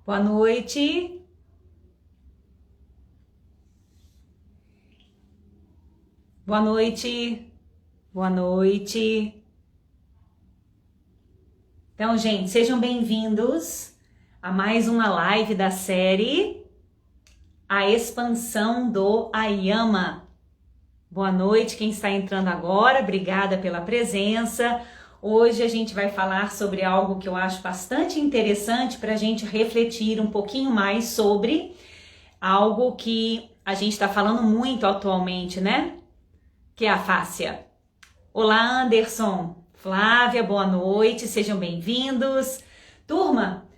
Boa noite. Boa noite. Boa noite. Então, gente, sejam bem-vindos a mais uma live da série A Expansão do Ayama. Boa noite, quem está entrando agora, obrigada pela presença. Hoje a gente vai falar sobre algo que eu acho bastante interessante para a gente refletir um pouquinho mais sobre algo que a gente está falando muito atualmente, né? Que é a fáscia. Olá, Anderson, Flávia, boa noite, sejam bem-vindos. Turma,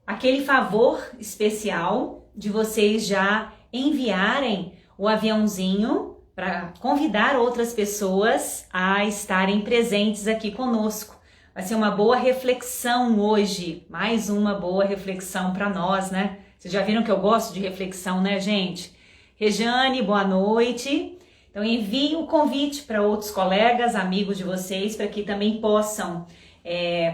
aquele favor especial de vocês já enviarem o aviãozinho para convidar outras pessoas a estarem presentes aqui conosco. Vai ser uma boa reflexão hoje, mais uma boa reflexão para nós, né? Vocês já viram que eu gosto de reflexão, né, gente? Rejane, boa noite. Então envie o convite para outros colegas, amigos de vocês, para que também possam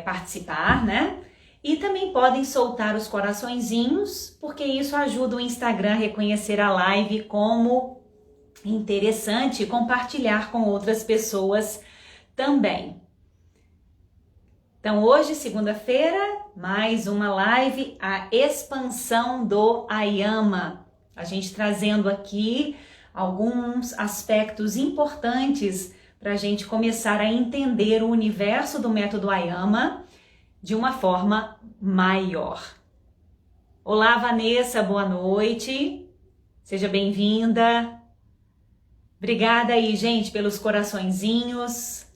participar, né? E também podem soltar os coraçõezinhos, porque isso ajuda o Instagram a reconhecer a live como interessante e compartilhar com outras pessoas também. Então hoje, segunda-feira, mais uma live, a expansão do Ayama. A gente trazendo aqui alguns aspectos importantes para a gente começar a entender o universo do método Ayama de uma forma maior. Olá, Vanessa, boa noite. Seja bem-vinda. Obrigada aí, gente, pelos coraçõezinhos.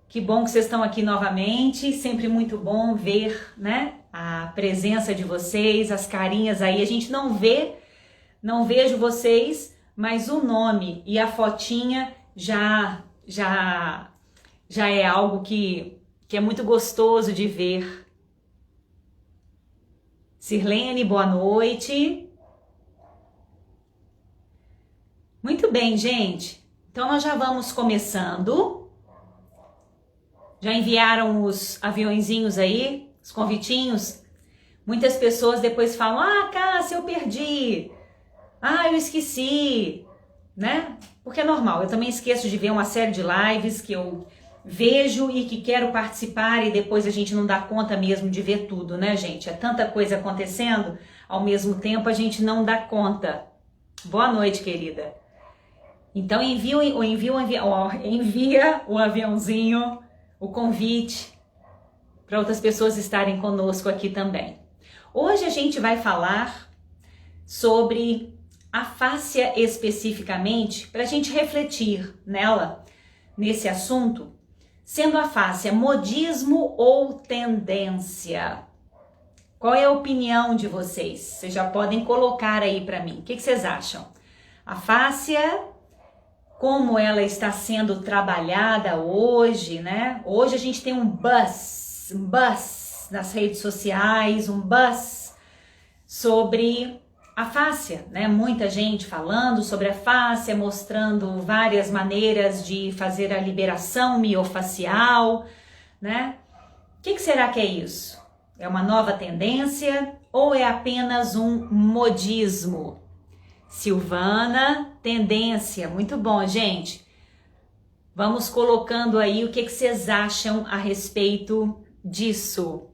Que bom que vocês estão aqui novamente. Sempre muito bom ver, né, a presença de vocês, as carinhas aí. A gente não vejo vocês, mas o nome e a fotinha já é algo que é muito gostoso de ver. Sirlene, boa noite. Muito bem, gente. Então nós já vamos começando. Já enviaram os aviõezinhos aí, os convitinhos? Muitas pessoas depois falam: "Ah, Cássia, eu perdi. Ah, eu esqueci", né? Porque é normal. Eu também esqueço de ver uma série de lives que eu vejo e que quero participar e depois a gente não dá conta mesmo de ver tudo, né, gente? É tanta coisa acontecendo, ao mesmo tempo a gente não dá conta. Boa noite, querida. Então envia o aviãozinho, o convite para outras pessoas estarem conosco aqui também. Hoje a gente vai falar sobre a fáscia especificamente, para a gente refletir nela, nesse assunto, sendo a fáscia modismo ou tendência. Qual é a opinião de vocês? Vocês já podem colocar aí para mim. O que vocês acham? A fáscia, como ela está sendo trabalhada hoje, né? Hoje a gente tem um buzz nas redes sociais, um buzz sobre a fáscia, né? Muita gente falando sobre a fáscia, mostrando várias maneiras de fazer a liberação miofacial, né? O que será que é isso? É uma nova tendência ou é apenas um modismo? Silvana, tendência, muito bom, gente. Vamos colocando aí o que vocês acham a respeito disso.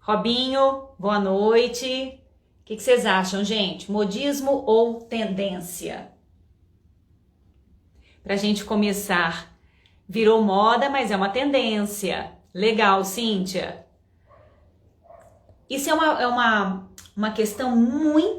Robinho, boa noite. O que vocês acham, gente? Modismo ou tendência? Pra gente começar, virou moda, mas é uma tendência. Legal, Cíntia. Isso é uma questão muito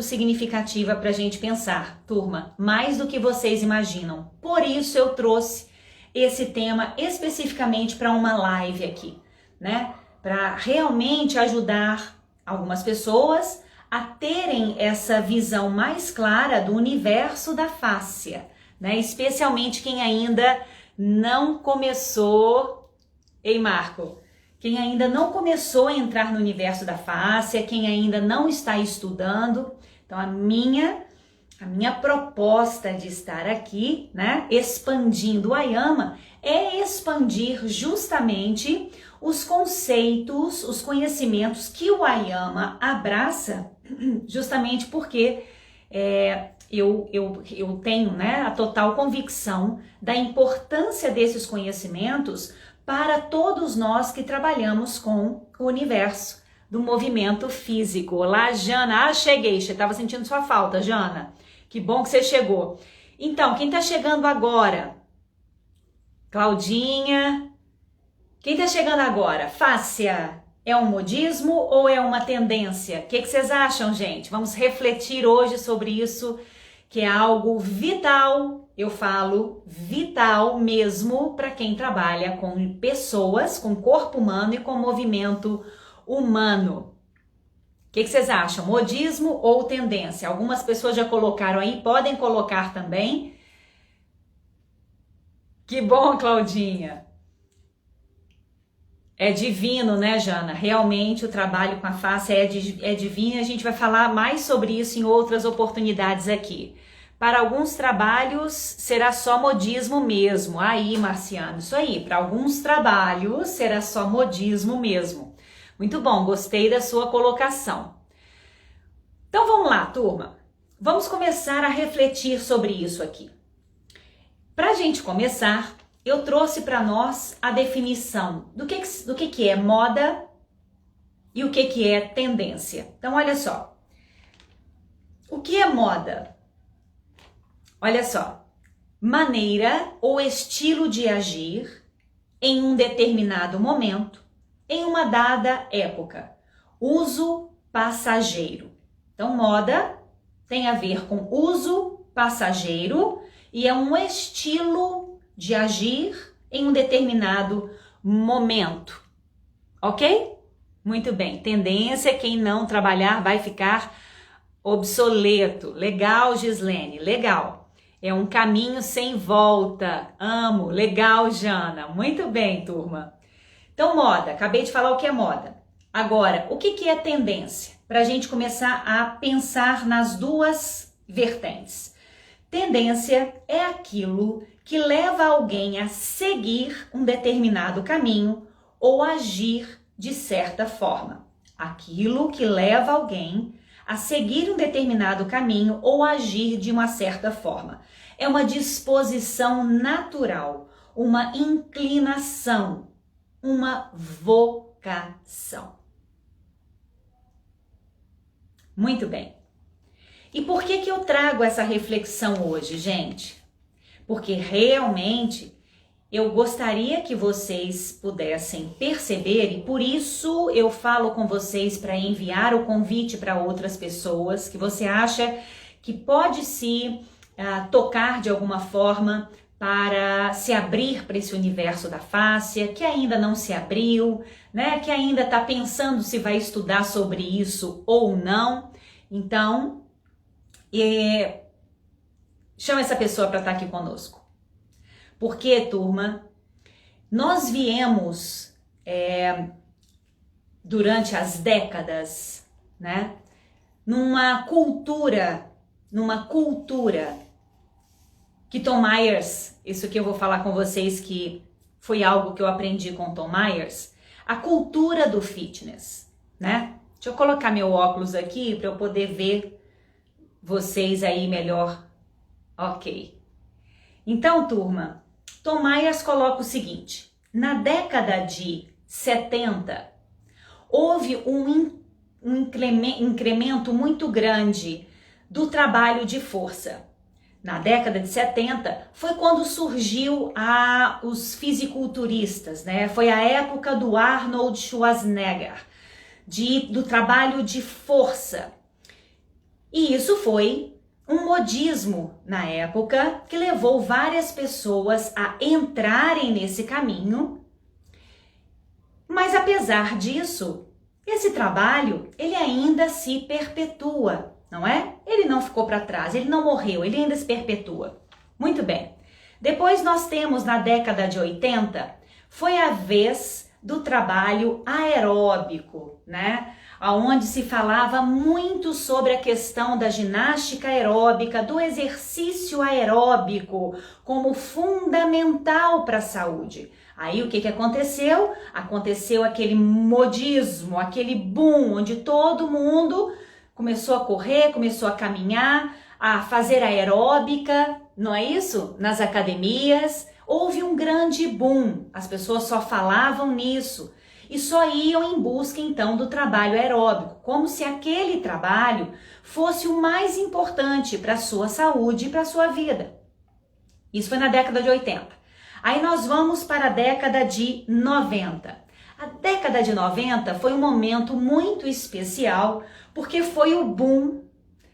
significativa para a gente pensar, turma, mais do que vocês imaginam. Por isso eu trouxe esse tema especificamente para uma live aqui, né? Para realmente ajudar algumas pessoas a terem essa visão mais clara do universo da fáscia, né? Especialmente quem ainda não começou. Ei, Marco? Quem ainda não começou a entrar no universo da fáscia, quem ainda não está estudando. Então, a minha a minha proposta de estar aqui, né, expandindo o Ayama, é expandir justamente os conceitos, os conhecimentos que o Ayama abraça, justamente porque eu tenho, né, a total convicção da importância desses conhecimentos para todos nós que trabalhamos com o universo do movimento físico. Olá, Jana. Ah, cheguei. Você estava sentindo sua falta, Jana. Que bom que você chegou. Então, quem está chegando agora? Claudinha. Quem está chegando agora? Fáscia. É um modismo ou é uma tendência? O que vocês acham, gente? Vamos refletir hoje sobre isso, que é algo vital, eu falo vital mesmo para quem trabalha com pessoas, com corpo humano e com movimento humano. O que vocês acham? Modismo ou tendência? Algumas pessoas já colocaram aí, podem colocar também. Que bom, Claudinha! É divino, né, Jana? Realmente o trabalho com a face é divino e a gente vai falar mais sobre isso em outras oportunidades aqui. Para alguns trabalhos será só modismo mesmo. Aí, Marciano, isso aí. Para alguns trabalhos será só modismo mesmo. Muito bom, gostei da sua colocação. Então vamos lá, turma. Vamos começar a refletir sobre isso aqui. Para a gente começar, eu trouxe para nós a definição do que é moda e o que é tendência. Então, olha só. O que é moda? Olha só. Maneira ou estilo de agir em um determinado momento, em uma dada época. Uso passageiro. Então, moda tem a ver com uso passageiro e é um estilo de agir em um determinado momento. Ok? Muito bem. Tendência, quem não trabalhar vai ficar obsoleto. Legal, Gislene, legal. É um caminho sem volta. Amo. Legal, Jana. Muito bem, turma. Então, moda. Acabei de falar o que é moda. Agora, o que é tendência? Para a gente começar a pensar nas duas vertentes. Tendência é aquilo que leva alguém a seguir um determinado caminho ou agir de certa forma. Aquilo que leva alguém a seguir um determinado caminho ou agir de uma certa forma. É uma disposição natural, uma inclinação, uma vocação. Muito bem. E por que eu trago essa reflexão hoje, gente? Porque realmente eu gostaria que vocês pudessem perceber, e por isso eu falo com vocês para enviar o convite para outras pessoas que você acha que pode se tocar de alguma forma para se abrir para esse universo da fáscia, que ainda não se abriu, né? Que ainda está pensando se vai estudar sobre isso ou não. Então, chama essa pessoa para estar aqui conosco. Porque, turma, nós viemos durante as décadas, né, numa cultura que Tom Myers, isso que eu vou falar com vocês que foi algo que eu aprendi com Tom Myers, a cultura do fitness, né? Deixa eu colocar meu óculos aqui para eu poder ver vocês aí melhor. Ok. Então, turma, Tom Myers coloca o seguinte: na década de 70, houve um incremento muito grande do trabalho de força. Na década de 70 foi quando surgiu os fisiculturistas, né? Foi a época do Arnold Schwarzenegger, do trabalho de força. E isso foi um modismo na época que levou várias pessoas a entrarem nesse caminho. Mas apesar disso, esse trabalho ele ainda se perpetua, não é? Ele não ficou para trás, ele não morreu, ele ainda se perpetua. Muito bem. Depois nós temos na década de 80, foi a vez do trabalho aeróbico, né? Onde se falava muito sobre a questão da ginástica aeróbica, do exercício aeróbico como fundamental para a saúde. Aí o que aconteceu? Aconteceu aquele modismo, aquele boom, onde todo mundo começou a correr, começou a caminhar, a fazer aeróbica, não é isso? Nas academias. Houve um grande boom, as pessoas só falavam nisso e só iam em busca então do trabalho aeróbico, como se aquele trabalho fosse o mais importante para a sua saúde e para a sua vida. Isso foi na década de 80. Aí nós vamos para a década de 90. A década de 90 foi um momento muito especial porque foi o boom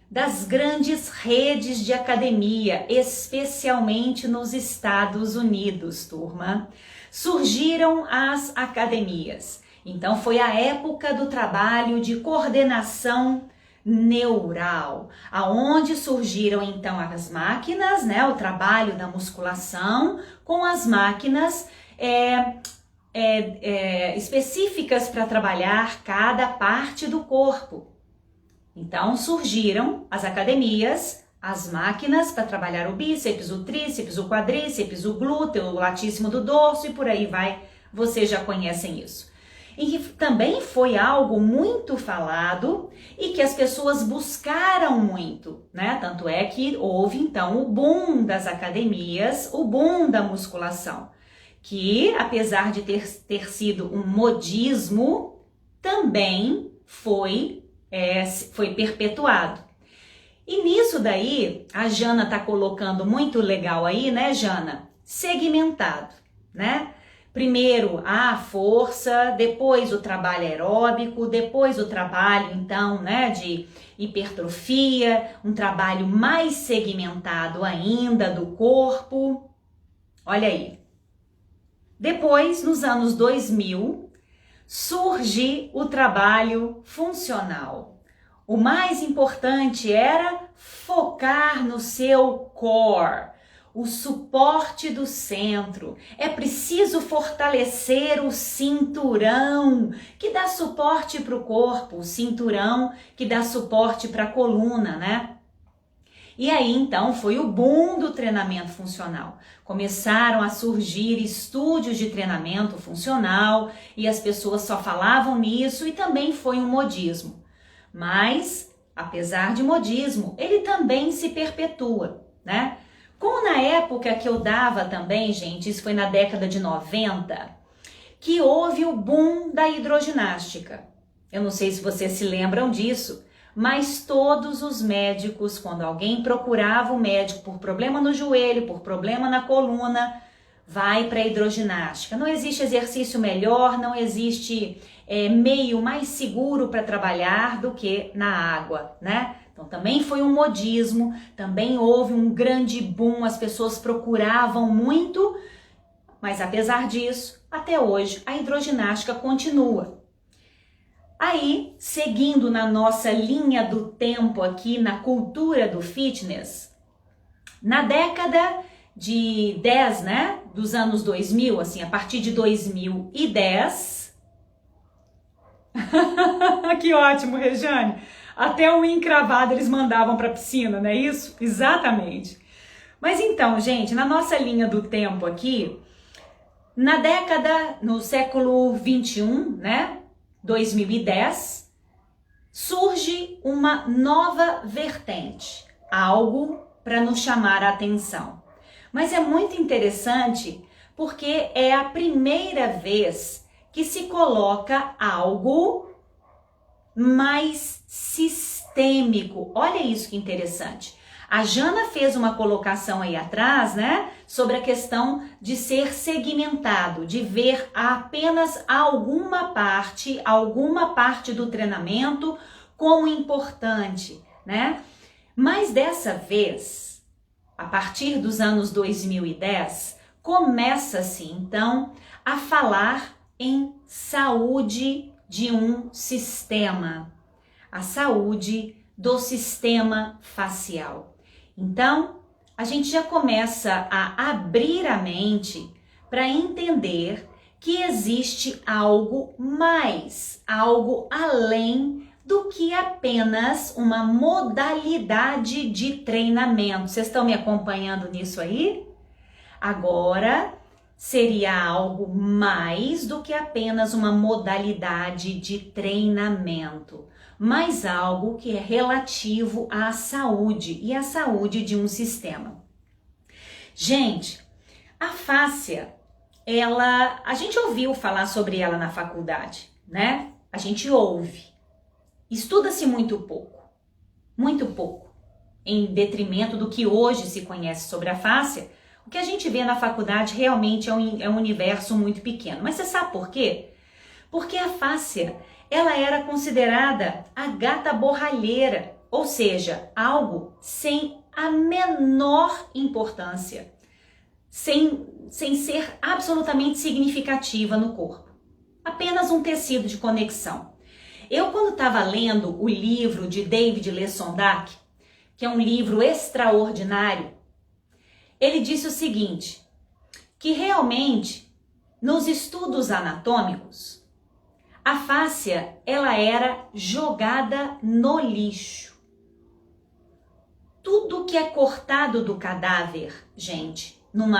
das grandes redes de academia, especialmente nos Estados Unidos, turma. Surgiram as academias. Então foi a época do trabalho de coordenação neural, aonde surgiram então as máquinas, né, o trabalho da musculação com as máquinas específicas para trabalhar cada parte do corpo. Então surgiram as academias, as máquinas para trabalhar o bíceps, o tríceps, o quadríceps, o glúteo, o latíssimo do dorso e por aí vai, vocês já conhecem isso. E também foi algo muito falado e que as pessoas buscaram muito, né? Tanto é que houve então o boom das academias, o boom da musculação, que apesar de ter sido um modismo, também foi perpetuado. E nisso daí, a Jana tá colocando muito legal aí, né, Jana? Segmentado, né? Primeiro a força, depois o trabalho aeróbico, depois o trabalho, então, né, de hipertrofia, um trabalho mais segmentado ainda do corpo. Olha aí. Depois, nos anos 2000, surge o trabalho funcional. O mais importante era focar no seu core, o suporte do centro. É preciso fortalecer o cinturão, que dá suporte para o corpo, o cinturão que dá suporte para a coluna, né? E aí, então, foi o boom do treinamento funcional. Começaram a surgir estúdios de treinamento funcional e as pessoas só falavam nisso e também foi um modismo. Mas, apesar de modismo, ele também se perpetua, né? Como na época que eu dava também, gente, isso foi na década de 90, que houve o boom da hidroginástica. Eu não sei se vocês se lembram disso, mas todos os médicos, quando alguém procurava o médico por problema no joelho, por problema na coluna, vai para a hidroginástica. Não existe exercício melhor, não existe meio mais seguro para trabalhar do que na água, né? Então também foi um modismo, também houve um grande boom, as pessoas procuravam muito, mas apesar disso, até hoje a hidroginástica continua. Aí, seguindo na nossa linha do tempo aqui na cultura do fitness, na década de 10, né, dos anos 2000, assim, a partir de 2010, que ótimo, Rejane, até o encravado eles mandavam para a piscina, não é isso? Exatamente. Mas então, gente, na nossa linha do tempo aqui, na década, no século 21, né, 2010, surge uma nova vertente, algo para nos chamar a atenção. Mas é muito interessante porque é a primeira vez que se coloca algo mais sistêmico. Olha isso que interessante. A Jana fez uma colocação aí atrás, né, sobre a questão de ser segmentado, de ver apenas alguma parte do treinamento como importante, né? Mas dessa vez, a partir dos anos 2010, começa-se então a falar em saúde de um sistema, a saúde do sistema facial. Então, a gente já começa a abrir a mente para entender que existe algo mais, algo além do que apenas uma modalidade de treinamento. Vocês estão me acompanhando nisso aí? Agora, seria algo mais do que apenas uma modalidade de treinamento, mas algo que é relativo à saúde e à saúde de um sistema. Gente, a fáscia, a gente ouviu falar sobre ela na faculdade, né? A gente ouve. Estuda-se muito pouco, em detrimento do que hoje se conhece sobre a fáscia. O que a gente vê na faculdade realmente é um universo muito pequeno. Mas você sabe por quê? Porque a fáscia, ela era considerada a gata borralheira, ou seja, algo sem a menor importância, sem ser absolutamente significativa no corpo. Apenas um tecido de conexão. Eu, quando estava lendo o livro de David Lesondak, que é um livro extraordinário, ele disse o seguinte, que realmente, nos estudos anatômicos, a fáscia, ela era jogada no lixo. Tudo que é cortado do cadáver, gente, num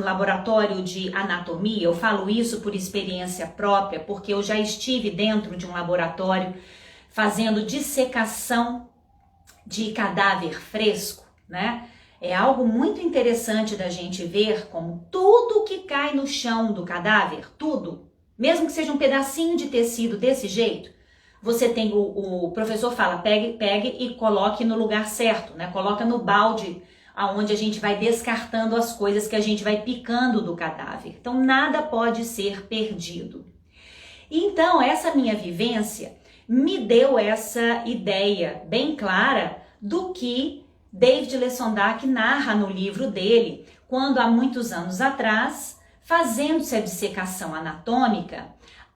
laboratório de anatomia, eu falo isso por experiência própria, porque eu já estive dentro de um laboratório fazendo dissecação de cadáver fresco, né? É algo muito interessante da gente ver como tudo que cai no chão do cadáver, tudo, mesmo que seja um pedacinho de tecido desse jeito, você tem, o professor fala, pegue e coloque no lugar certo, né? Coloca no balde, aonde a gente vai descartando as coisas que a gente vai picando do cadáver. Então, nada pode ser perdido. Então, essa minha vivência me deu essa ideia bem clara do que David Lesondak narra no livro dele, quando há muitos anos atrás, fazendo-se a dissecação anatômica,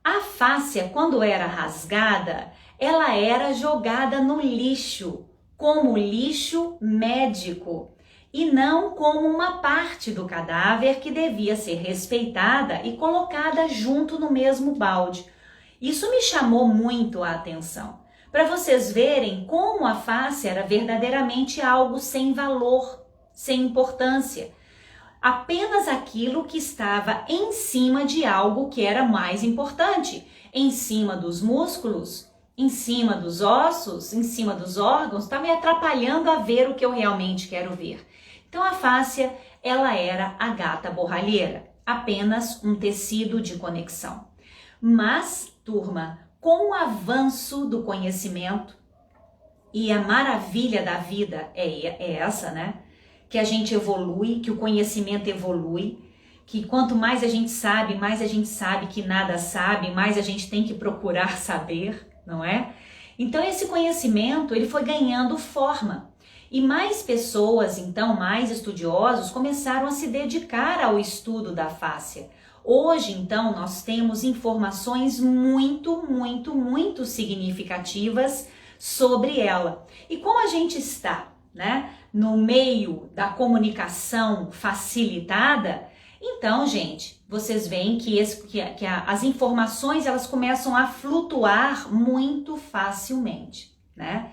a fáscia, quando era rasgada, ela era jogada no lixo, como lixo médico, e não como uma parte do cadáver que devia ser respeitada e colocada junto no mesmo balde. Isso me chamou muito a atenção, para vocês verem como a fáscia era verdadeiramente algo sem valor, sem importância. Apenas aquilo que estava em cima de algo que era mais importante, em cima dos músculos, em cima dos ossos, em cima dos órgãos, está me atrapalhando a ver o que eu realmente quero ver. Então a fáscia, ela era a gata borralheira, apenas um tecido de conexão. Mas, turma, com o avanço do conhecimento, e a maravilha da vida é essa, né? Que a gente evolui, que o conhecimento evolui, que quanto mais a gente sabe que nada sabe, mais a gente tem que procurar saber, não é? Então esse conhecimento, ele foi ganhando forma. E mais pessoas, então, mais estudiosos, começaram a se dedicar ao estudo da fáscia. Hoje, então, nós temos informações muito significativas sobre ela. E como a gente está, né, no meio da comunicação facilitada, então, gente, vocês veem que as informações, elas começam a flutuar muito facilmente, né?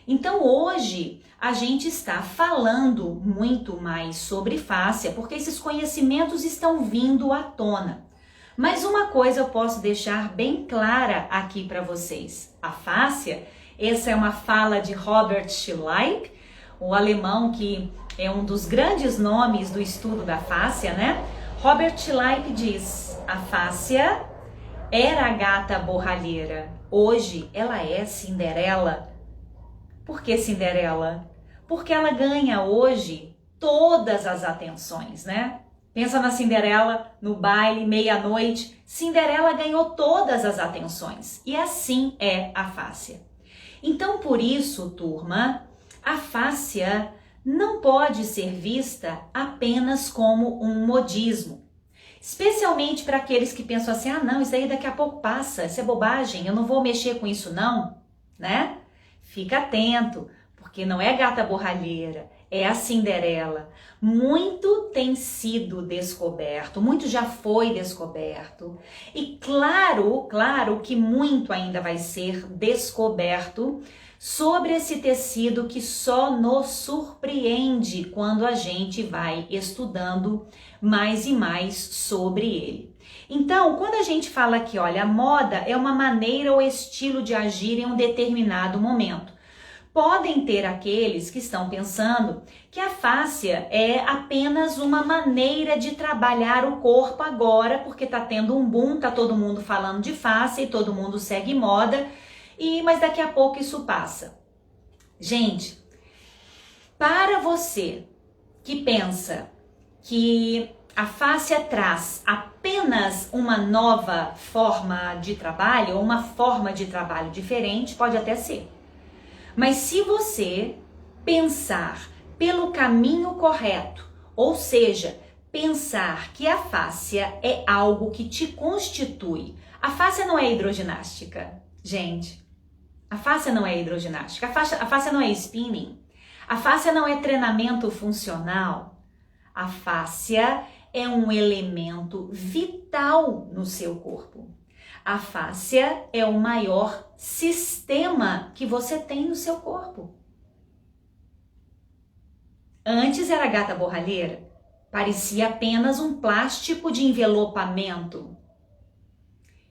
Então, hoje, a gente está falando muito mais sobre fáscia, porque esses conhecimentos estão vindo à tona. Mas uma coisa eu posso deixar bem clara aqui para vocês. A fáscia, essa é uma fala de Robert Schleip, o alemão que é um dos grandes nomes do estudo da fáscia, né? Robert Schleip diz, a fáscia era a gata borralheira, hoje ela é Cinderela. Por que Cinderela? Porque ela ganha hoje todas as atenções, né? Pensa na Cinderela no baile, meia-noite. Cinderela ganhou todas as atenções. E assim é a fáscia. Então, por isso, turma, a fáscia não pode ser vista apenas como um modismo. Especialmente para aqueles que pensam assim, ah não, isso aí daqui a pouco passa, isso é bobagem, eu não vou mexer com isso não, né? Fica atento, porque não é gata borralheira, é a Cinderela. Muito tem sido descoberto, muito já foi descoberto. E claro que muito ainda vai ser descoberto sobre esse tecido que só nos surpreende quando a gente vai estudando mais e mais sobre ele. Então, quando a gente fala aqui, olha, a moda é uma maneira ou estilo de agir em um determinado momento. Podem ter aqueles que estão pensando que a fáscia é apenas uma maneira de trabalhar o corpo agora, porque tá tendo um boom, tá todo mundo falando de fáscia e todo mundo segue moda, mas daqui a pouco isso passa. Gente, para você que pensa que a fáscia traz apenas uma nova forma de trabalho, ou uma forma de trabalho diferente, pode até ser. Mas se você pensar pelo caminho correto, ou seja, pensar que a fáscia é algo que te constitui. A fáscia não é hidroginástica, gente. A fáscia não é hidroginástica. A fáscia não é spinning. A fáscia não é treinamento funcional. A fáscia é um elemento vital no seu corpo. A fáscia é o maior sistema que você tem no seu corpo. Antes era gata borralheira, parecia apenas um plástico de envelopamento.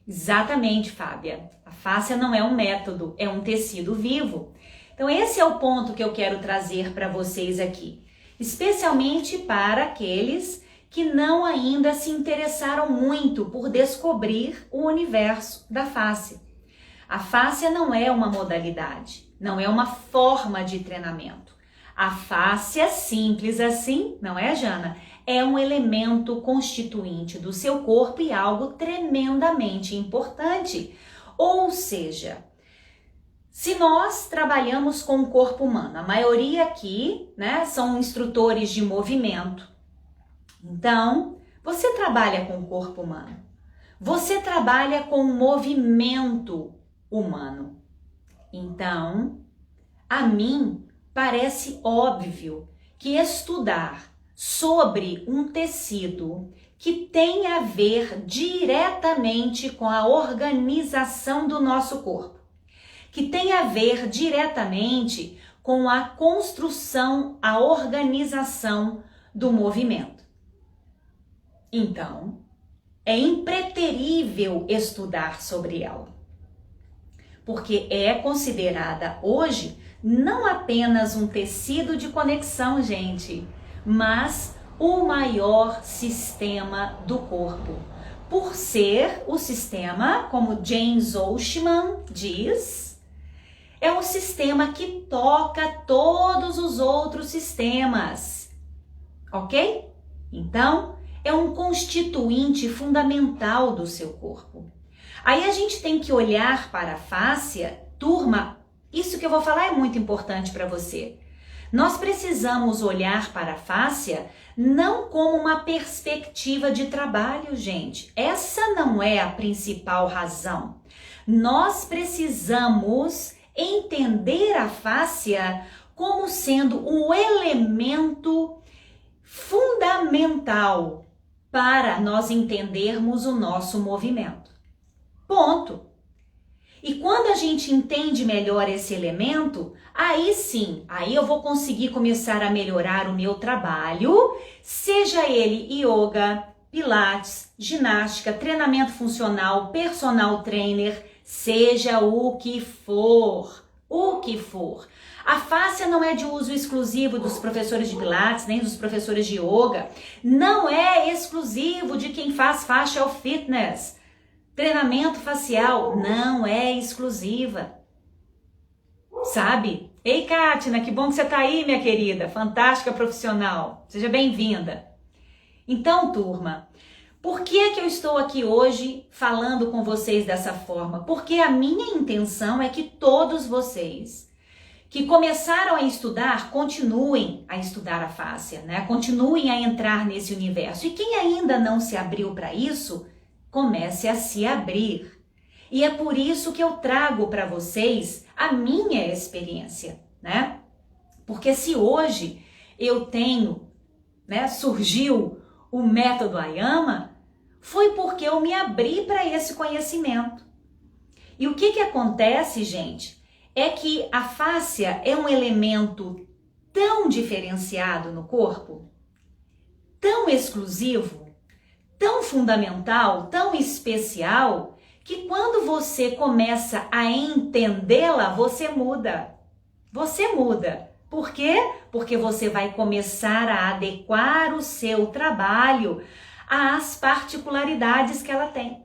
Exatamente, Fábia. A fáscia não é um método, é um tecido vivo. Então esse é o ponto que eu quero trazer para vocês aqui, especialmente para aqueles que não ainda se interessaram muito por descobrir o universo da fáscia. A fáscia não é uma modalidade, não é uma forma de treinamento. A fáscia, simples assim, não é, Jana? É um elemento constituinte do seu corpo e algo tremendamente importante. Ou seja, se nós trabalhamos com o corpo humano, a maioria aqui, né, são instrutores de movimento. Então, você trabalha com o corpo humano, você trabalha com o movimento humano. Então, a mim parece óbvio que estudar sobre um tecido que tem a ver diretamente com a organização do nosso corpo, que tem a ver diretamente com a construção, a organização do movimento. Então, é impreterível estudar sobre ela, porque é considerada hoje não apenas um tecido de conexão, gente, mas o maior sistema do corpo, por ser o sistema, como James Oschman diz, é um sistema que toca todos os outros sistemas, ok? Então, é um constituinte fundamental do seu corpo. Aí a gente tem que olhar para a fáscia, turma, isso que eu vou falar é muito importante para você. Nós precisamos olhar para a fáscia não como uma perspectiva de trabalho, gente. Essa não é a principal razão. Nós precisamos entender a fáscia como sendo um elemento fundamental para nós entendermos o nosso movimento. Ponto. E quando a gente entende melhor esse elemento, aí sim, aí eu vou conseguir começar a melhorar o meu trabalho, seja ele yoga, pilates, ginástica, treinamento funcional, personal trainer, seja o que for. A fáscia não é de uso exclusivo dos professores de pilates, nem dos professores de yoga. Não é exclusivo de quem faz facial fitness. Treinamento facial não é exclusiva. Sabe? Ei, Kátina, que bom que você tá aí, minha querida. Fantástica profissional. Seja bem-vinda. Então, turma, por que eu estou aqui hoje falando com vocês dessa forma? Porque a minha intenção é que todos vocês que começaram a estudar, continuem a estudar a fáscia, né? Continuem a entrar nesse universo. E quem ainda não se abriu para isso, comece a se abrir. E é por isso que eu trago para vocês a minha experiência, né? Porque se hoje eu tenho, né, surgiu o método AYAMA, foi porque eu me abri para esse conhecimento. E o que acontece, gente, é que a fáscia é um elemento tão diferenciado no corpo, tão exclusivo, tão fundamental, tão especial, que quando você começa a entendê-la, você muda. Você muda. Por quê? Porque você vai começar a adequar o seu trabalho às particularidades que ela tem.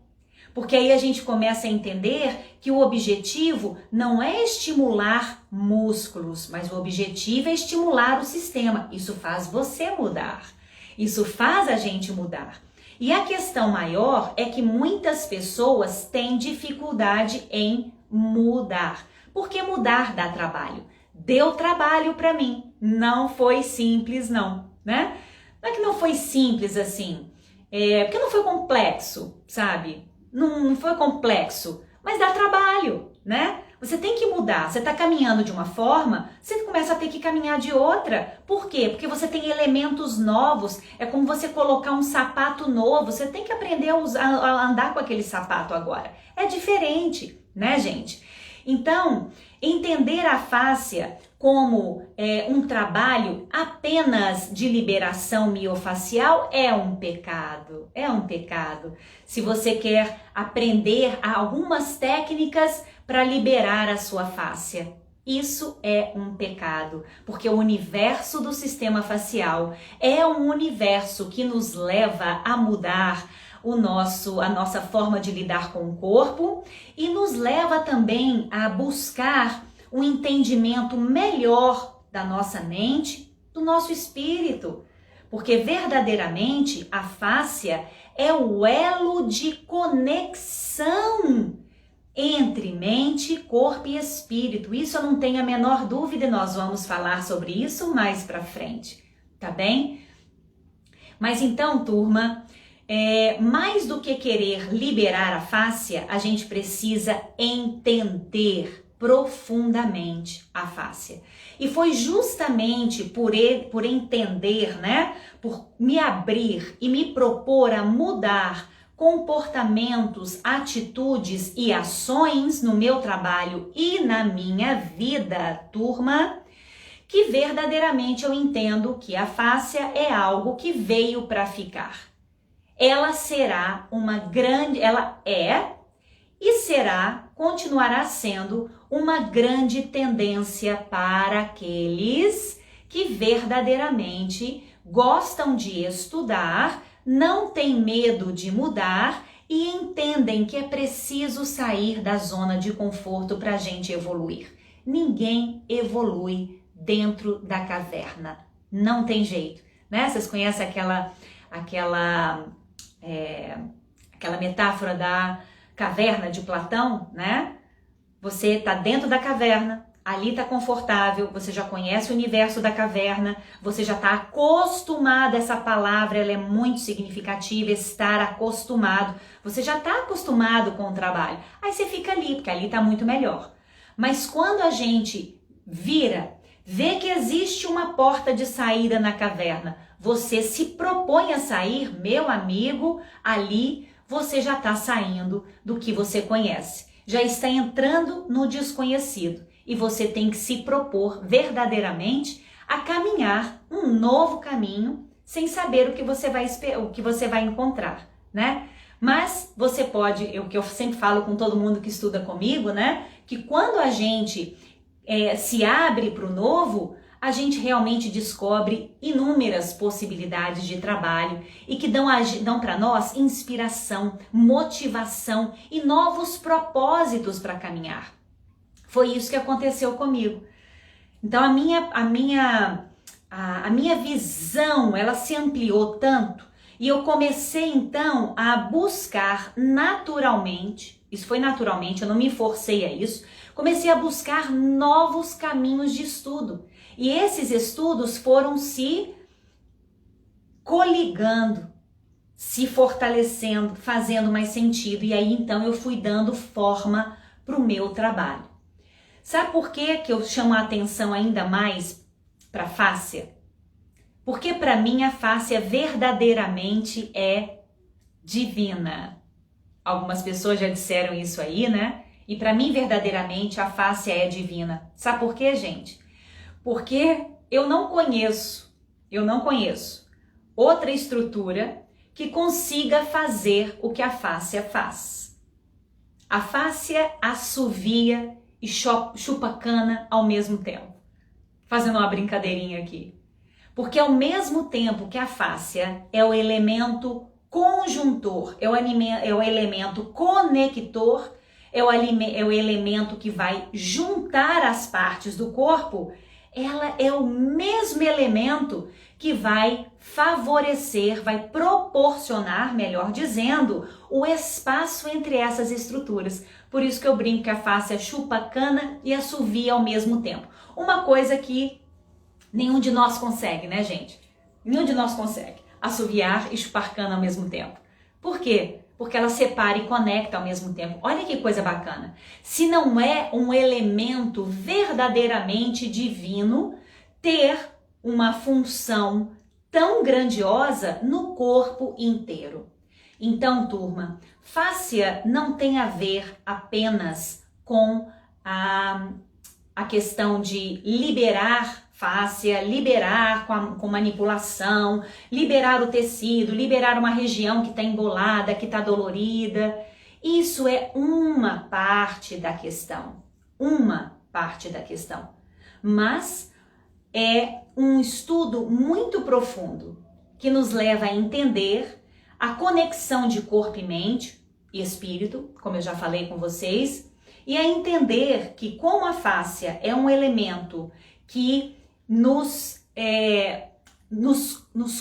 Porque aí a gente começa a entender que o objetivo não é estimular músculos, mas o objetivo é estimular o sistema. Isso faz você mudar. Isso faz a gente mudar. E a questão maior é que muitas pessoas têm dificuldade em mudar. Porque mudar dá trabalho. Deu trabalho para mim. Não foi simples, não, né? Não é que não foi simples assim. Porque não foi complexo, sabe? Não foi complexo, mas dá trabalho, né? Você tem que mudar. Você está caminhando de uma forma, você começa a ter que caminhar de outra. Por quê? Porque você tem elementos novos. É como você colocar um sapato novo. Você tem que aprender a andar com aquele sapato agora. É diferente, né, gente? Então, entender a fáscia como um trabalho apenas de liberação miofacial é um pecado, é um pecado. Se você quer aprender algumas técnicas para liberar a sua fáscia, isso é um pecado, porque o universo do sistema facial é um universo que nos leva a mudar a nossa forma de lidar com o corpo e nos leva também a buscar um entendimento melhor da nossa mente, do nosso espírito, porque verdadeiramente a fáscia é o elo de conexão entre mente, corpo e espírito. Isso eu não tenho a menor dúvida e nós vamos falar sobre isso mais pra frente, tá bem? Mas então, turma, mais do que querer liberar a fáscia, a gente precisa entender profundamente a fáscia. E foi justamente por entender, né, por me abrir e me propor a mudar comportamentos, atitudes e ações no meu trabalho e na minha vida, turma, que verdadeiramente eu entendo que a fáscia é algo que veio para ficar. Ela continuará sendo uma grande tendência para aqueles que verdadeiramente gostam de estudar, não têm medo de mudar e entendem que é preciso sair da zona de conforto para a gente evoluir. Ninguém evolui dentro da caverna, não tem jeito, né? Vocês conhecem aquela metáfora da caverna de Platão, né? Você está dentro da caverna, ali está confortável, você já conhece o universo da caverna, você já está acostumado, essa palavra ela é muito significativa, estar acostumado, você já está acostumado com o trabalho, aí você fica ali, porque ali está muito melhor. Mas quando a gente vê que existe uma porta de saída na caverna, você se propõe a sair, meu amigo, ali você já está saindo do que você conhece, já está entrando no desconhecido e você tem que se propor verdadeiramente a caminhar um novo caminho sem saber o que você vai encontrar, né? Mas você pode, o que eu sempre falo com todo mundo que estuda comigo, né? Que quando a gente se abre para o novo, a gente realmente descobre inúmeras possibilidades de trabalho e que dão para nós inspiração, motivação e novos propósitos para caminhar. Foi isso que aconteceu comigo. Então a minha visão, ela se ampliou tanto e eu comecei então a buscar naturalmente, isso foi naturalmente, eu não me forcei a isso, comecei a buscar novos caminhos de estudo. E esses estudos foram se coligando, se fortalecendo, fazendo mais sentido. E aí então eu fui dando forma para o meu trabalho. Sabe por que eu chamo a atenção ainda mais para a fáscia? Porque para mim a fáscia verdadeiramente é divina. Algumas pessoas já disseram isso aí, né? E para mim verdadeiramente a fáscia é divina. Sabe por quê, gente? Porque eu não conheço outra estrutura que consiga fazer o que a fáscia faz. A fáscia assovia e chupa cana ao mesmo tempo. Fazendo uma brincadeirinha aqui. Porque ao mesmo tempo que a fáscia é o elemento conjuntor, é o elemento conector, é o elemento que vai juntar as partes do corpo, ela é o mesmo elemento que vai favorecer, vai proporcionar, melhor dizendo, o espaço entre essas estruturas. Por isso que eu brinco que a fáscia chupa cana e assovia ao mesmo tempo. Uma coisa que nenhum de nós consegue, né, gente? Nenhum de nós consegue assoviar e chupar cana ao mesmo tempo. Por quê? Porque ela separa e conecta ao mesmo tempo. Olha que coisa bacana. Se não é um elemento verdadeiramente divino ter uma função tão grandiosa no corpo inteiro. Então, turma, fáscia não tem a ver apenas com a questão de liberar fáscia, liberar com manipulação, liberar o tecido, liberar uma região que está embolada, que está dolorida. Isso é uma parte da questão, mas é um estudo muito profundo que nos leva a entender a conexão de corpo e mente e espírito, como eu já falei com vocês, e a entender que como a fáscia é um elemento que nos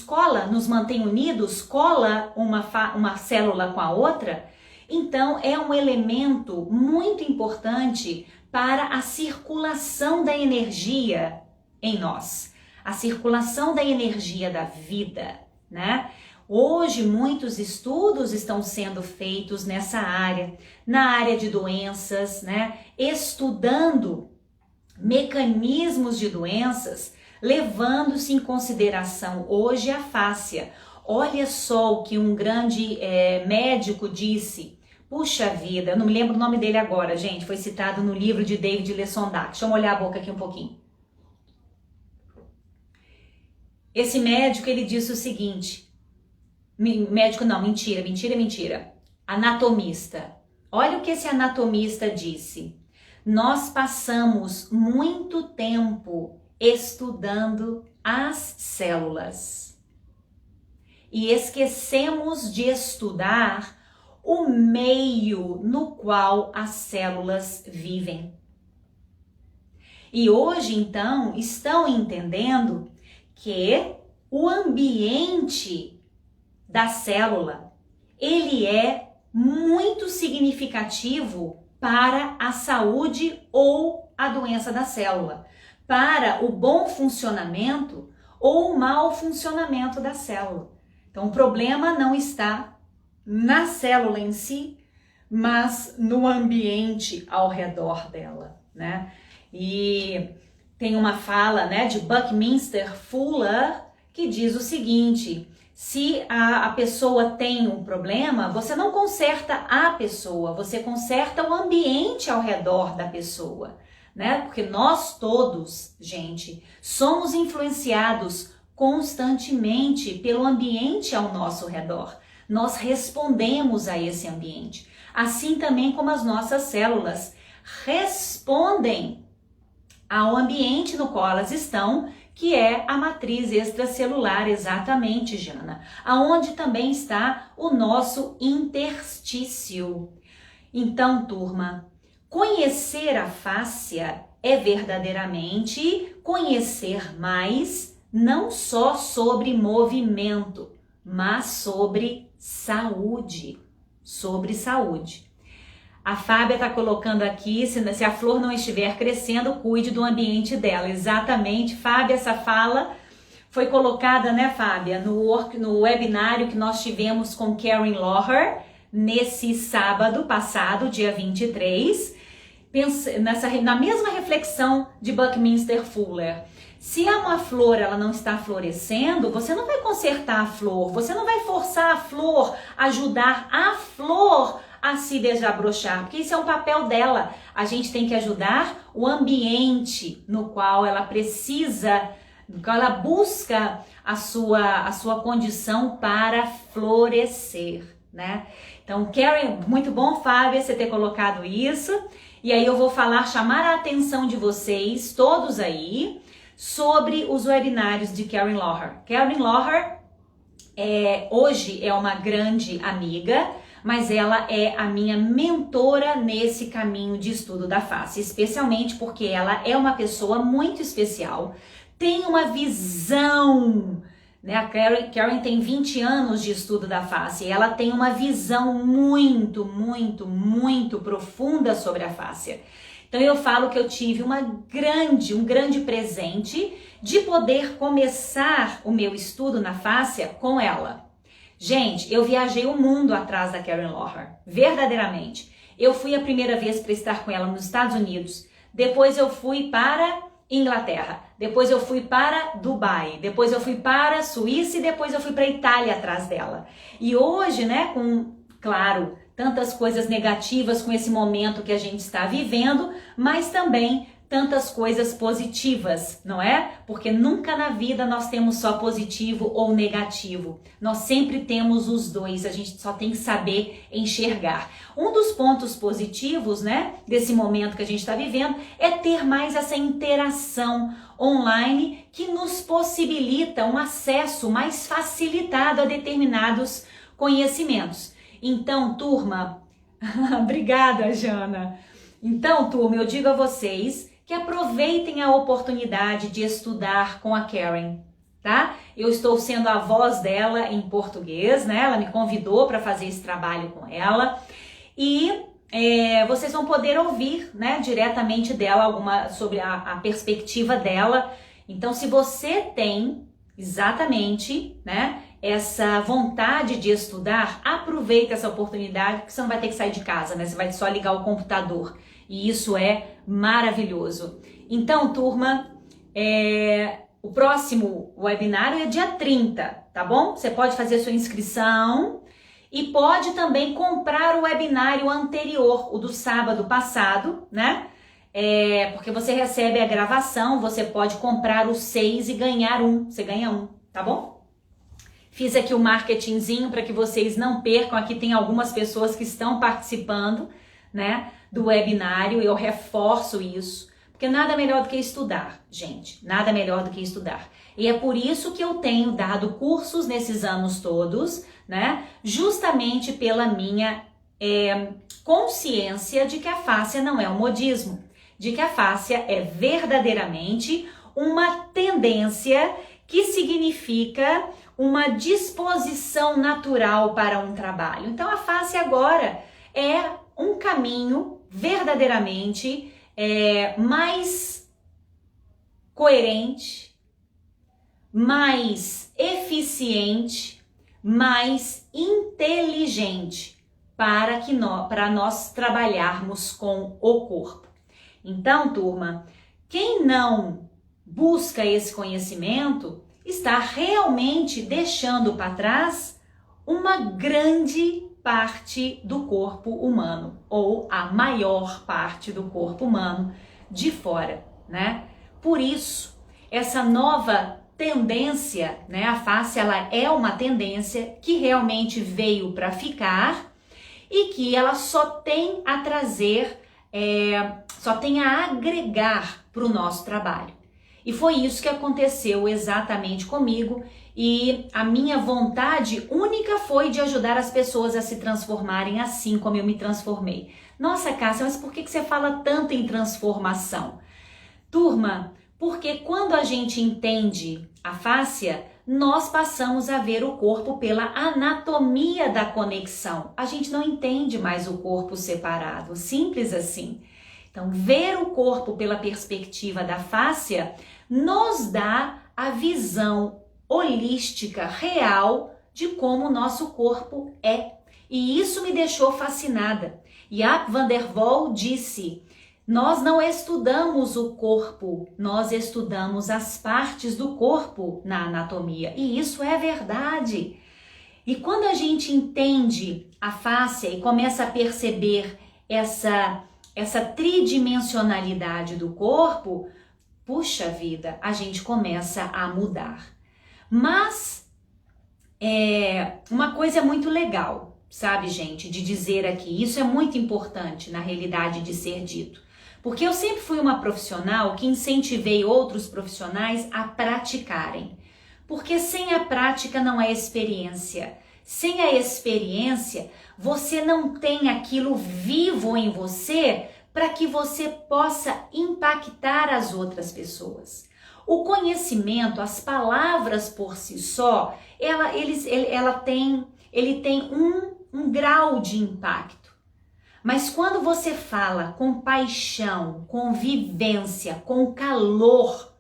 cola, nos mantém unidos, cola uma célula com a outra, então é um elemento muito importante para a circulação da energia em nós, a circulação da energia da vida, né? Hoje muitos estudos estão sendo feitos nessa área, na área de doenças, né? Estudando mecanismos de doenças, levando-se em consideração hoje a fáscia. Olha só o que um grande médico disse. Puxa vida, eu não me lembro o nome dele agora, gente. Foi citado no livro de David Lesondak. Deixa eu molhar a boca aqui um pouquinho. Esse médico, ele disse o seguinte. Médico não, mentira. Anatomista. Olha o que esse anatomista disse. Nós passamos muito tempo estudando as células e esquecemos de estudar o meio no qual as células vivem. E hoje, então, estão entendendo que o ambiente da célula, ele é muito significativo para a saúde ou a doença da célula, para o bom funcionamento ou o mau funcionamento da célula. Então, o problema não está na célula em si, mas no ambiente ao redor dela, né? E tem uma fala, né, de Buckminster Fuller que diz o seguinte: se a pessoa tem um problema, você não conserta a pessoa, você conserta o ambiente ao redor da pessoa, né? Porque nós todos, gente, somos influenciados constantemente pelo ambiente ao nosso redor. Nós respondemos a esse ambiente, assim também como as nossas células respondem ao ambiente no qual elas estão, que é a matriz extracelular, exatamente, Jana, aonde também está o nosso interstício. Então, turma, conhecer a fáscia é verdadeiramente conhecer mais, não só sobre movimento, mas sobre saúde, A Fábia está colocando aqui, se a flor não estiver crescendo, cuide do ambiente dela. Exatamente, Fábia, essa fala foi colocada, né, Fábia, no webinário que nós tivemos com Karen Loher, nesse sábado passado, dia 23, na mesma reflexão de Buckminster Fuller. Se uma flor ela não está florescendo, você não vai consertar a flor, você não vai forçar a flor, ajudar a flor a se desabrochar, porque isso é um papel dela. A gente tem que ajudar o ambiente no qual ela precisa, no qual ela busca a sua condição para florescer, né? Então, Karen, muito bom, Fábia, você ter colocado isso. E aí eu vou chamar a atenção de vocês, todos aí, sobre os webinários de Karen Loher. Karen Loher hoje é uma grande amiga, mas ela é a minha mentora nesse caminho de estudo da face, especialmente porque ela é uma pessoa muito especial, tem uma visão, né? A Karen tem 20 anos de estudo da face e ela tem uma visão muito, muito, muito profunda sobre a face. Então eu falo que eu tive um grande presente de poder começar o meu estudo na face com ela. Gente, eu viajei o mundo atrás da Karen Loher, verdadeiramente. Eu fui a primeira vez para estar com ela nos Estados Unidos, depois eu fui para Inglaterra, depois eu fui para Dubai, depois eu fui para Suíça e depois eu fui para Itália atrás dela. E hoje, né, claro, tantas coisas negativas com esse momento que a gente está vivendo, mas também tantas coisas positivas, não é? Porque nunca na vida nós temos só positivo ou negativo. Nós sempre temos os dois, a gente só tem que saber enxergar. Um dos pontos positivos, né, desse momento que a gente está vivendo é ter mais essa interação online que nos possibilita um acesso mais facilitado a determinados conhecimentos. Então, turma, obrigada, Jana. Então, turma, eu digo a vocês que aproveitem a oportunidade de estudar com a Karen, tá? Eu estou sendo a voz dela em português, né? Ela me convidou para fazer esse trabalho com ela e vocês vão poder ouvir, né, diretamente dela sobre a perspectiva dela. Então, se você tem exatamente, né, essa vontade de estudar, aproveita essa oportunidade, porque você não vai ter que sair de casa, né? Você vai só ligar o computador. E isso é maravilhoso. Então, turma, o próximo webinário é dia 30, tá bom? Você pode fazer sua inscrição e pode também comprar o webinário anterior, o do sábado passado, né? Porque você recebe a gravação, você pode comprar os 6 e ganhar um. Você ganha um, tá bom? Fiz aqui o marketingzinho para que vocês não percam. Aqui tem algumas pessoas que estão participando, né, do webinário. Eu reforço isso, porque nada melhor do que estudar, gente. Nada melhor do que estudar. E é por isso que eu tenho dado cursos nesses anos todos, né, justamente pela minha consciência de que a fáscia não é um modismo, de que a fáscia é verdadeiramente uma tendência que significa uma disposição natural para um trabalho. Então a face agora é um caminho verdadeiramente mais coerente, mais eficiente, mais inteligente para nós trabalharmos com o corpo. Então, turma, quem não busca esse conhecimento está realmente deixando para trás uma grande parte do corpo humano, ou a maior parte do corpo humano de fora, né? Por isso, essa nova tendência, né? A face, ela é uma tendência que realmente veio para ficar e que ela só tem a trazer, só tem a agregar para o nosso trabalho. E foi isso que aconteceu exatamente comigo, e a minha vontade única foi de ajudar as pessoas a se transformarem assim como eu me transformei. Nossa, Cássia, mas por que você fala tanto em transformação? Turma, porque quando a gente entende a fáscia, nós passamos a ver o corpo pela anatomia da conexão. A gente não entende mais o corpo separado, simples assim. Então, ver o corpo pela perspectiva da fáscia nos dá a visão holística, real, de como o nosso corpo é. E isso me deixou fascinada. Jaap van der Wal disse, Nós não estudamos o corpo, nós estudamos as partes do corpo na anatomia. E isso é verdade. E quando a gente entende a fáscia e começa a perceber essa tridimensionalidade do corpo, puxa vida, a gente começa a mudar. Mas uma coisa muito legal, sabe, gente, de dizer aqui, isso é muito importante na realidade de ser dito. Porque eu sempre fui uma profissional que incentivei outros profissionais a praticarem. Porque sem a prática não há experiência. Sem a experiência, você não tem aquilo vivo em você para que você possa impactar as outras pessoas. O conhecimento, as palavras por si só, ele tem um grau de impacto. Mas quando você fala com paixão, com vivência, com calor,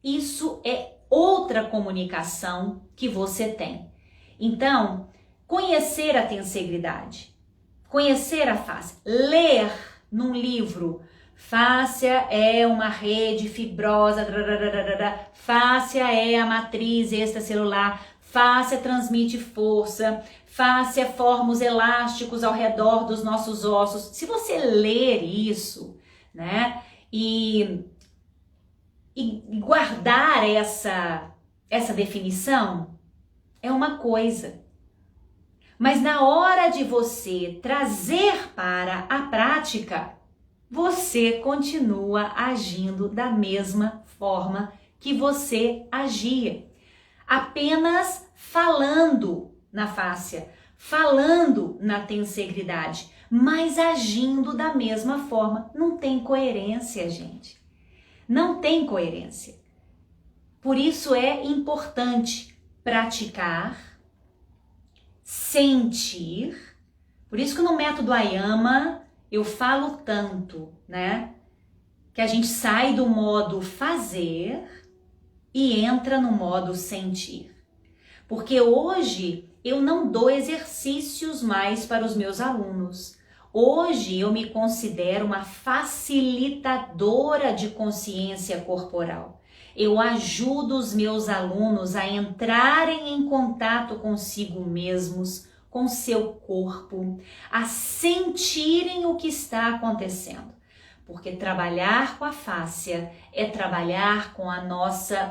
isso é outra comunicação que você tem. Então, conhecer a tensegridade, conhecer a fáscia, ler num livro, fáscia é uma rede fibrosa, fáscia é a matriz extracelular, fáscia transmite força, fáscia forma os elásticos ao redor dos nossos ossos. Se você ler isso, né, e guardar essa definição, é uma coisa. Mas na hora de você trazer para a prática, você continua agindo da mesma forma que você agia. Apenas falando na fáscia, falando na tensegridade, mas agindo da mesma forma. Não tem coerência, gente. Não tem coerência. Por isso é importante praticar, sentir. Por isso que no método Ayama eu falo tanto, né? Que a gente sai do modo fazer e entra no modo sentir. Porque hoje eu não dou exercícios mais para os meus alunos. Hoje eu me considero uma facilitadora de consciência corporal. Eu ajudo os meus alunos a entrarem em contato consigo mesmos, com seu corpo, a sentirem o que está acontecendo. Porque trabalhar com a fáscia é trabalhar com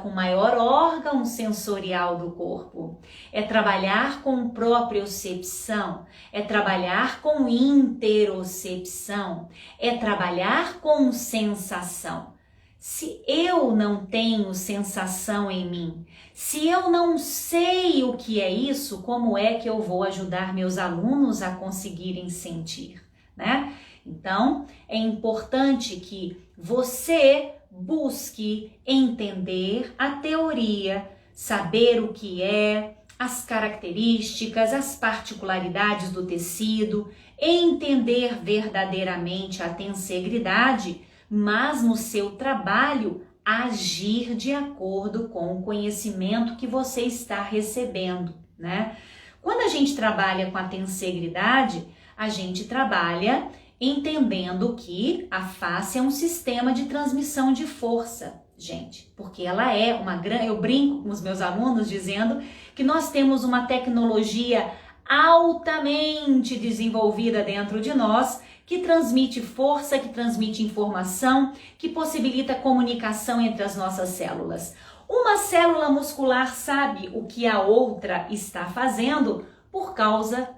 com o maior órgão sensorial do corpo. É trabalhar com propriocepção, é trabalhar com interocepção, é trabalhar com sensação. Se eu não tenho sensação em mim, se eu não sei o que é isso, como é que eu vou ajudar meus alunos a conseguirem sentir, né? Então, é importante que você busque entender a teoria, saber o que é, as características, as particularidades do tecido, entender verdadeiramente a tensegridade, mas no seu trabalho agir de acordo com o conhecimento que você está recebendo, né? Quando a gente trabalha com a tensegridade, a gente trabalha entendendo que a fáscia é um sistema de transmissão de força, gente, porque ela é uma grande... Eu brinco com os meus alunos dizendo que nós temos uma tecnologia altamente desenvolvida dentro de nós, que transmite força, que transmite informação, que possibilita comunicação entre as nossas células. Uma célula muscular sabe o que a outra está fazendo por causa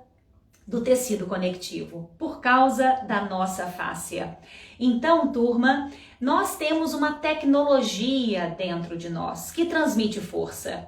do tecido conectivo, por causa da nossa fáscia. Então, turma, nós temos uma tecnologia dentro de nós que transmite força.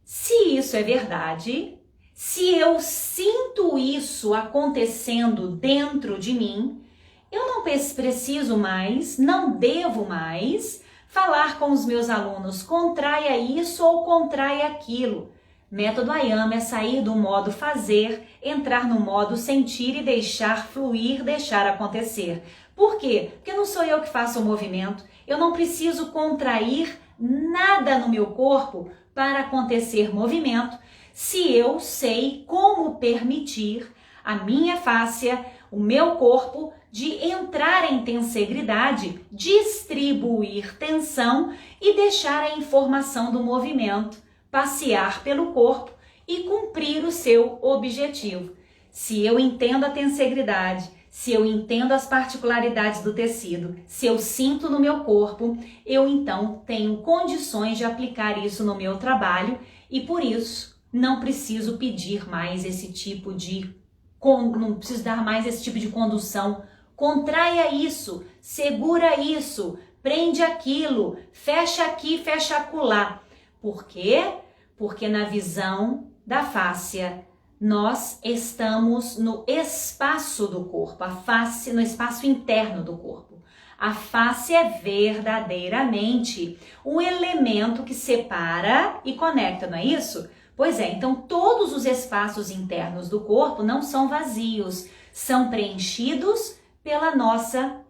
Se isso é verdade, se eu sinto isso acontecendo dentro de mim, eu não preciso mais, não devo mais falar com os meus alunos, contraia isso ou contraia aquilo. Método Ayama é sair do modo fazer, entrar no modo sentir e deixar fluir, deixar acontecer. Por quê? Porque não sou eu que faço o movimento, eu não preciso contrair nada no meu corpo para acontecer movimento, se eu sei como permitir a minha fáscia, o meu corpo, de entrar em tensegridade, distribuir tensão e deixar a informação do movimento passear pelo corpo e cumprir o seu objetivo. Se eu entendo a tensegridade, se eu entendo as particularidades do tecido, se eu sinto no meu corpo, eu então tenho condições de aplicar isso no meu trabalho e por isso não preciso pedir mais esse tipo de, não preciso dar mais esse tipo de condução. Contraia isso, segura isso, prende aquilo, fecha aqui, fecha acolá. Por quê? Porque na visão da fáscia, nós estamos no espaço do corpo, a face no espaço interno do corpo. A face é verdadeiramente um elemento que separa e conecta, não é isso? Pois é, então todos os espaços internos do corpo não são vazios, são preenchidos pela nossa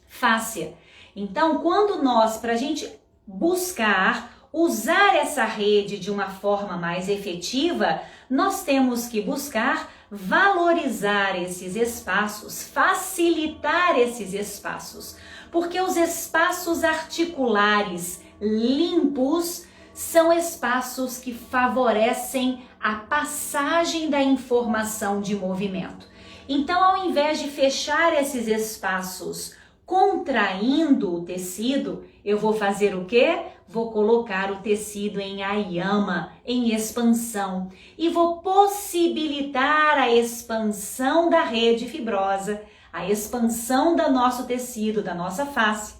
fáscia. Então, quando nós, para a gente buscar usar essa rede de uma forma mais efetiva, nós temos que buscar valorizar esses espaços, facilitar esses espaços, porque os espaços articulares limpos são espaços que favorecem a passagem da informação de movimento. Então, ao invés de fechar esses espaços contraindo o tecido, eu vou fazer o quê? Vou colocar o tecido em ayama, em expansão, e vou possibilitar a expansão da rede fibrosa, a expansão do nosso tecido, da nossa face,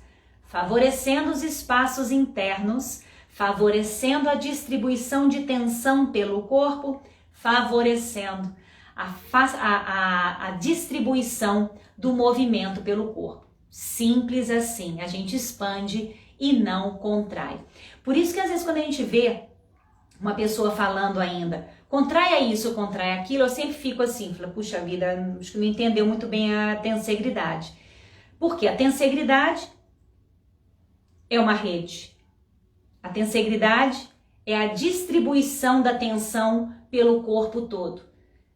favorecendo os espaços internos, favorecendo a distribuição de tensão pelo corpo, favorecendo a distribuição do movimento pelo corpo. Simples assim, a gente expande e não contrai. Por isso que às vezes quando a gente vê uma pessoa falando ainda, contraia isso, contrai aquilo, eu sempre fico assim, falo, puxa vida, acho que não entendeu muito bem a tensegridade. Porque a tensegridade é uma rede. A tensegridade é a distribuição da tensão pelo corpo todo.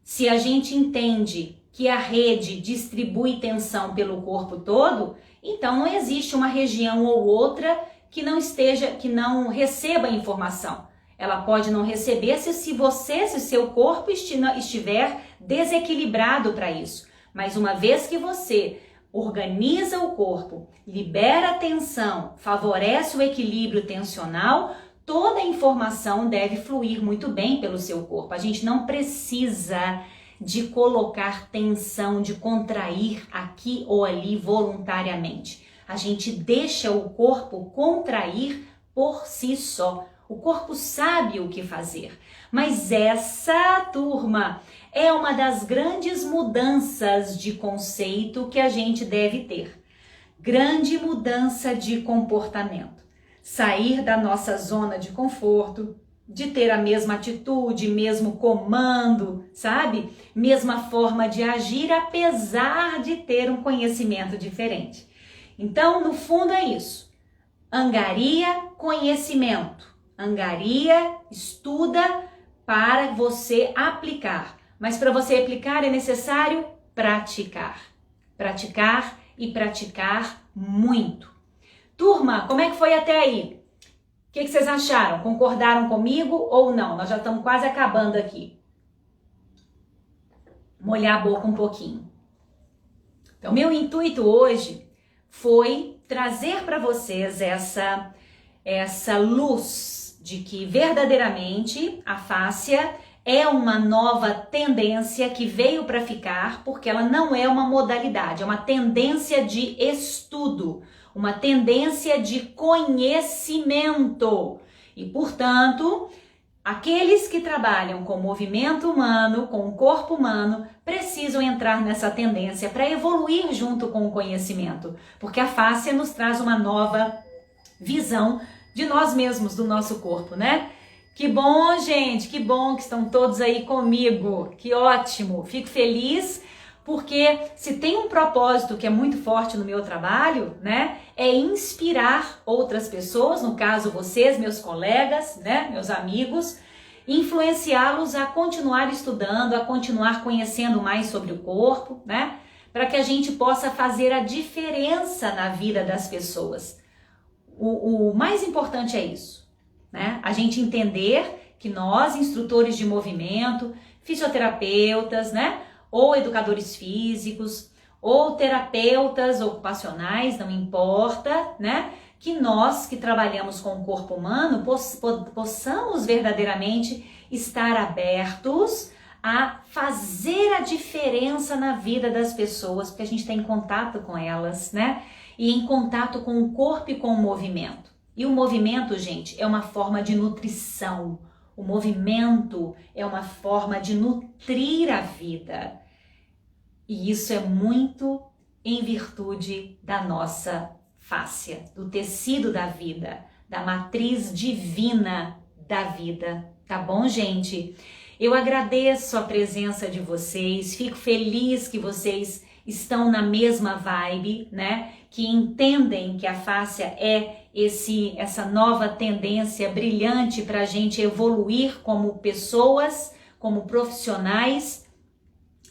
Se a gente entende que a rede distribui tensão pelo corpo todo, então não existe uma região ou outra que não receba informação. Ela pode não receber se o seu corpo estiver desequilibrado para isso. Mas uma vez que você organiza o corpo, libera a tensão, favorece o equilíbrio tensional, toda a informação deve fluir muito bem pelo seu corpo. A gente não precisa de colocar tensão, de contrair aqui ou ali voluntariamente. A gente deixa o corpo contrair por si só. O corpo sabe o que fazer. Mas essa, turma, é uma das grandes mudanças de conceito que a gente deve ter. Grande mudança de comportamento. Sair da nossa zona de conforto, de ter a mesma atitude, mesmo comando, sabe? Mesma forma de agir, apesar de ter um conhecimento diferente. Então, no fundo é isso. Angaria conhecimento. Angaria, estuda para você aplicar. Mas para você aplicar é necessário praticar. Praticar e praticar muito. Turma, como é que foi até aí? O que vocês acharam? Concordaram comigo ou não? Nós já estamos quase acabando aqui. Molhar a boca um pouquinho. Então, meu intuito hoje foi trazer para vocês essa luz de que verdadeiramente a fáscia é uma nova tendência que veio para ficar, porque ela não é uma modalidade, é uma tendência de estudo. Uma tendência de conhecimento e, portanto, aqueles que trabalham com o movimento humano, com o corpo humano, precisam entrar nessa tendência para evoluir junto com o conhecimento, porque a fáscia nos traz uma nova visão de nós mesmos, do nosso corpo, né? Que bom, gente, que bom que estão todos aí comigo, que ótimo, fico feliz. Porque se tem um propósito que é muito forte no meu trabalho, né, é inspirar outras pessoas, no caso vocês, meus colegas, né, meus amigos, influenciá-los a continuar estudando, a continuar conhecendo mais sobre o corpo, né? Para que a gente possa fazer a diferença na vida das pessoas. O mais importante é isso, né? A gente entender que nós, instrutores de movimento, fisioterapeutas, né? Ou educadores físicos, ou terapeutas ocupacionais, não importa, né? Que nós que trabalhamos com o corpo humano possamos verdadeiramente estar abertos a fazer a diferença na vida das pessoas, porque a gente está em contato com elas, né? E em contato com o corpo e com o movimento. E o movimento, gente, é uma forma de nutrição. O movimento é uma forma de nutrir a vida. E isso é muito em virtude da nossa fáscia, do tecido da vida, da matriz divina da vida. Tá bom, gente? Eu agradeço a presença de vocês, fico feliz que vocês estão na mesma vibe, né? Que entendem que a fáscia é essa nova tendência brilhante para a gente evoluir como pessoas, como profissionais,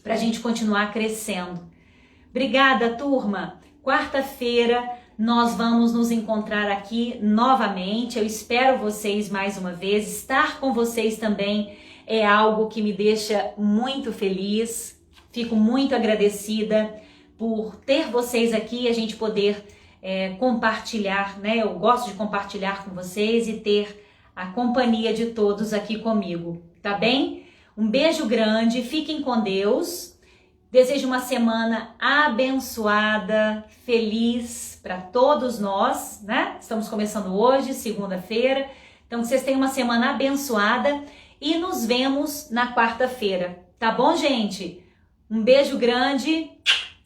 para a gente continuar crescendo. Obrigada, turma! Quarta-feira nós vamos nos encontrar aqui novamente. Eu espero vocês mais uma vez. Estar com vocês também é algo que me deixa muito feliz. Fico muito agradecida por ter vocês aqui e a gente poder compartilhar, né? Eu gosto de compartilhar com vocês e ter a companhia de todos aqui comigo, tá bem? Um beijo grande, fiquem com Deus. Desejo uma semana abençoada, feliz para todos nós, né? Estamos começando hoje, segunda-feira. Então, que vocês tenham uma semana abençoada e nos vemos na quarta-feira, tá bom, gente? Um beijo grande,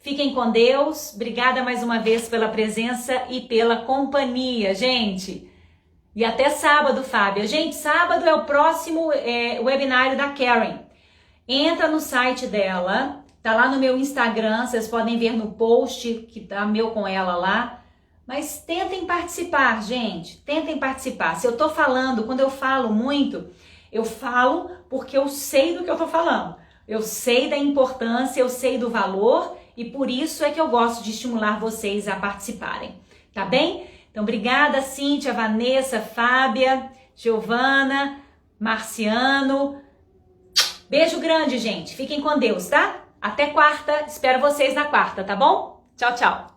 fiquem com Deus. Obrigada mais uma vez pela presença e pela companhia, gente. E até sábado, Fábia. Gente, sábado é o próximo webinário da Karen. Entra no site dela, tá lá no meu Instagram, vocês podem ver no post que tá meu com ela lá. Mas tentem participar, gente, tentem participar. Se eu tô falando, quando eu falo muito, eu falo porque eu sei do que eu tô falando. Eu sei da importância, eu sei do valor e por isso é que eu gosto de estimular vocês a participarem, tá bem? Então, obrigada, Cíntia, Vanessa, Fábia, Giovana, Marciano. Beijo grande, gente. Fiquem com Deus, tá? Até quarta. Espero vocês na quarta, tá bom? Tchau, tchau.